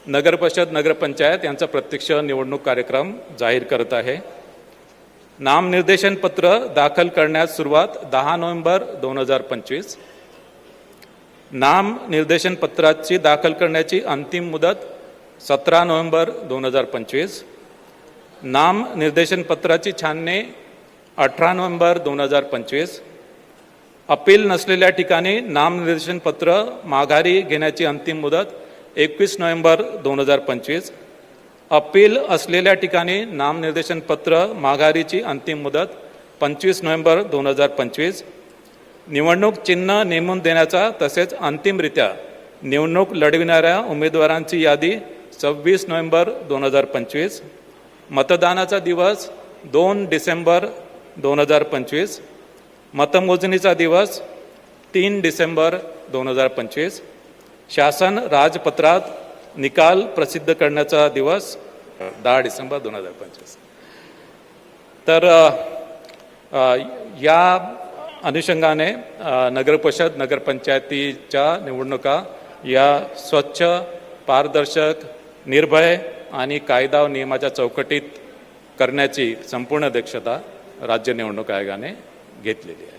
नगरपरिषद नगरपंचायत यांचा प्रत्यक्ष निवडणूक कार्यक्रम जाहीर करत आहे। नामनिर्देशन पत्र दाखल करण्यास सुरुवात 10 नोव्हेंबर 2025। नामनिर्देशन पत्राची दाखल करण्याची अंतिम मुदत 17 नोव्हेंबर 2025। नामनिर्देशन पत्राची छाननी 18 नोव्हेंबर 2025। अपील नसलेल्या ठिकाणी नामनिर्देशन पत्र माघारी घेण्याची अंतिम मुदत 21 नोव्हेंबर 2025। अपील असलेल्या ठिकाणी नामनिर्देशन पत्र माघारीची अंतिम मुदत 25 नोव्हेंबर 2025। निवडणूक चिन्ह नेमून देण्याचा तसेच अंतिमरित्या निवडणूक लढविणाऱ्या उमेदवारांची यादी 26 नोव्हेंबर 2025। मतदानाचा दिवस 2 डिसेंबर 2025। मतमोजणीचा दिवस 3 डिसेंबर 2025। शासन राजपत्रात निकाल प्रसिद्ध करण्याचा दिवस 10 डिसेंबर 2025। तर या अनुषंगाने नगरपरिषद नगरपंचायतीच्या निवडणुका या स्वच्छ, पारदर्शक, निर्भय आणि कायदा व नियमाच्या चौकटीत करण्याची संपूर्ण दक्षता राज्य निवडणूक आयोगाने घेतलेली आहे।